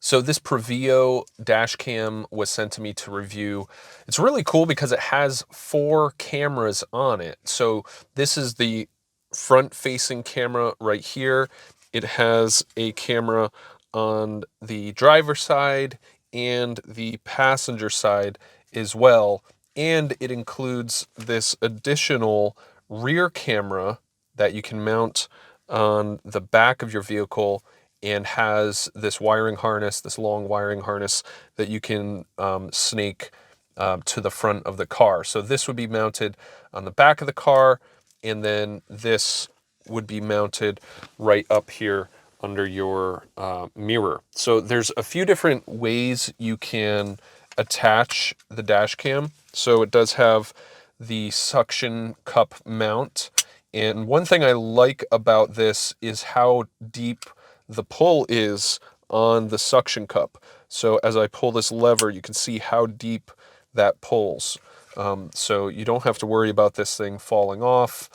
So this PRUVEEO dash cam was sent to me to review. It's really cool because it has 4 cameras on it. So this is the front facing camera right here. It has a camera on the driver's side and the passenger side as well. And it includes this additional rear camera that you can mount on the back of your vehicle, and has this wiring harness, this long wiring harness that you can snake to the front of the car. So this would be mounted on the back of the car, and then this would be mounted right up here under your mirror. So there's a few different ways you can attach the dash cam. So it does have the suction cup mount. And one thing I like about this is how deep the pull is on the suction cup. So as I pull this lever, you can see how deep that pulls. So you don't have to worry about this thing falling off.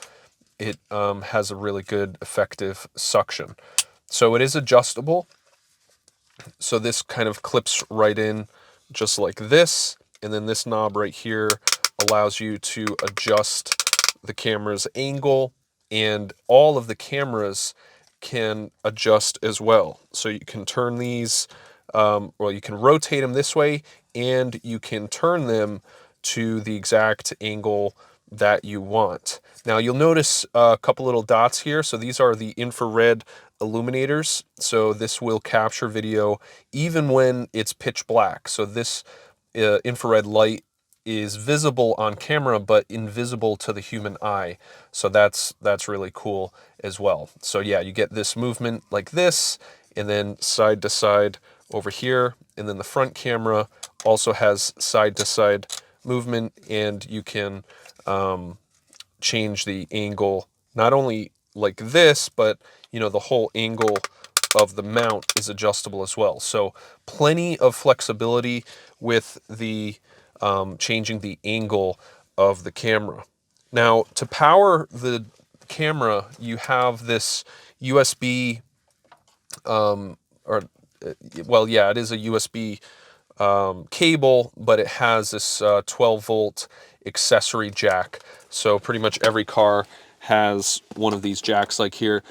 It has a really good effective suction. So it is adjustable. So this kind of clips right in just like this. And then this knob right here allows you to adjust the camera's angle, and all of the cameras can adjust as well. So you can turn these, well, you can rotate them this way, and you can turn them to the exact angle that you want. Now you'll notice a couple little dots here. So these are the infrared illuminators. So this will capture video even when it's pitch black. So this infrared light is visible on camera but invisible to the human eye. So that's really cool as well. So yeah, you get this movement like this, and then side to side over here, and then the front camera also has side to side movement, and you can change the angle not only like this, but you know, the whole angle of the mount is adjustable as well. So plenty of flexibility with the changing the angle of the camera. Now, to power the camera, you have this USB, well, yeah, it is a USB cable, but it has this 12 volt accessory jack. So pretty much every car has one of these jacks like here,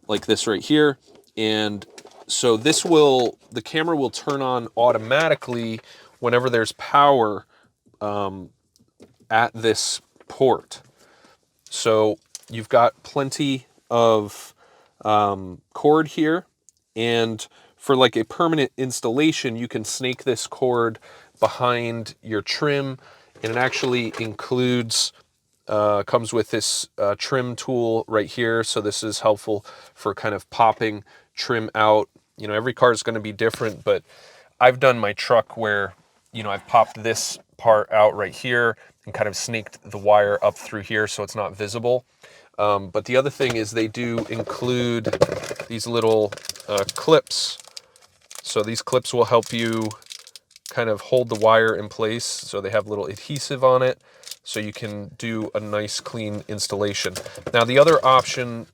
like this right here. And so this will, the camera will turn on automatically whenever there's power at this port. So you've got plenty of cord here, and for like a permanent installation, you can snake this cord behind your trim, and it actually includes, comes with this trim tool right here. So this is helpful for kind of popping trim out. You know, every car is going to be different, but I've done my truck where, you know, I've popped this part out right here and kind of snaked the wire up through here so it's not visible. But the other thing is they do include these little clips. So these clips will help you kind of hold the wire in place. So they have little adhesive on it, so you can do a nice clean installation. Now the other option,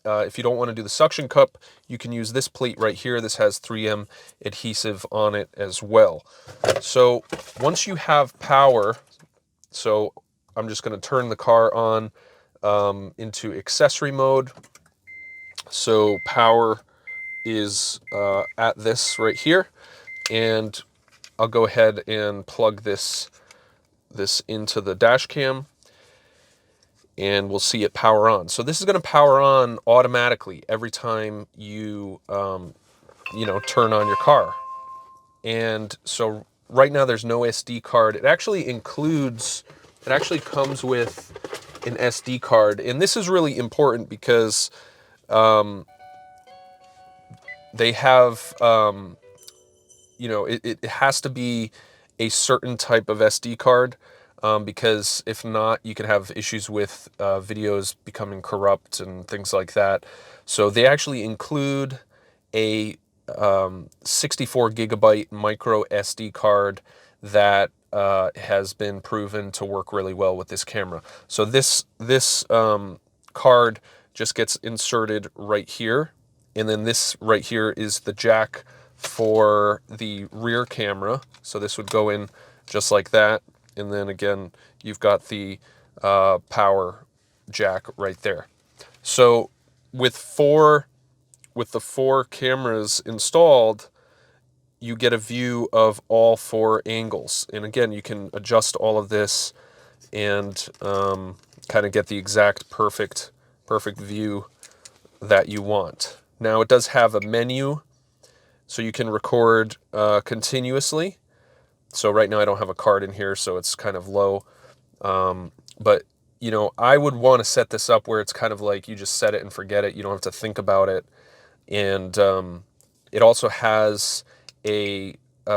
if you don't want to do the suction cup, you can use this plate right here. This has 3M adhesive on it as well. So once you have power, so I'm just going to turn the car on into accessory mode. So power is at this right here, and I'll go ahead and plug this into the dash cam, and we'll see it power on. So this is going to power on automatically every time you you know, turn on your car. And so right now there's no SD card. It actually includes, it actually comes with an SD card, and this is really important because they have, you know, it has to be a certain type of SD card, because if not, you can have issues with videos becoming corrupt and things like that. So they actually include a 64 gigabyte micro SD card that has been proven to work really well with this camera. So this card just gets inserted right here, and then this right here is the jack for the rear camera. So this would go in just like that. And then again, you've got the power jack right there. So with the four cameras installed, you get a view of all four angles. And again, you can adjust all of this and kind of get the exact perfect view that you want. Now it does have a menu, so you can record continuously. So right now I don't have a card in here, so it's kind of low. But you know, I would want to set this up where it's kind of like you just set it and forget it. You don't have to think about it. And it also has a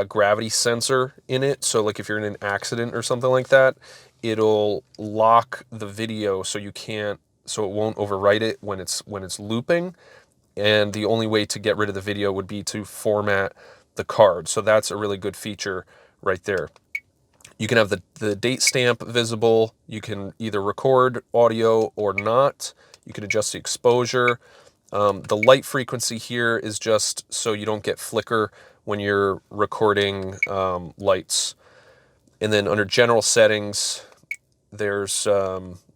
gravity sensor in it. So like if you're in an accident or something like that, it'll lock the video so so it won't overwrite it when it's looping. And the only way to get rid of the video would be to format the card. So that's a really good feature right there. You can have the date stamp visible. You can either record audio or not. You can adjust the exposure. The light frequency here is just so you don't get flicker when you're recording lights. And then under general settings, there's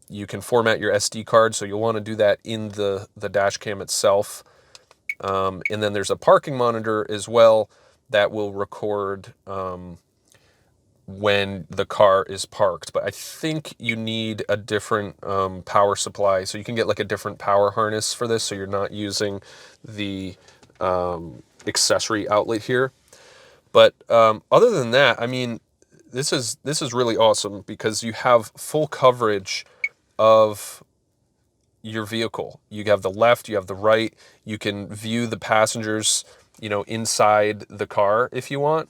you can format your SD card, so you'll want to do that in the dash cam itself. And then there's a parking monitor as well that will record when the car is parked. But I think you need a different power supply, so you can get like a different power harness for this, so you're not using the accessory outlet here. But other than that, I mean, this is really awesome because you have full coverage of your vehicle. You have the left, you have the right, you can view the passengers, you know, inside the car if you want,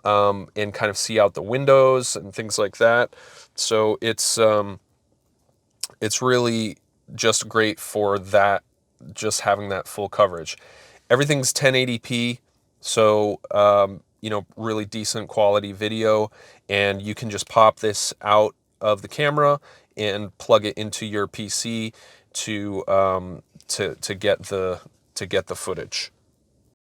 and kind of see out the windows and things like that. So it's really just great for that, just having that full coverage. Everything's 1080p, so you know, really decent quality video, and you can just pop this out of the camera and plug it into your PC to get the footage.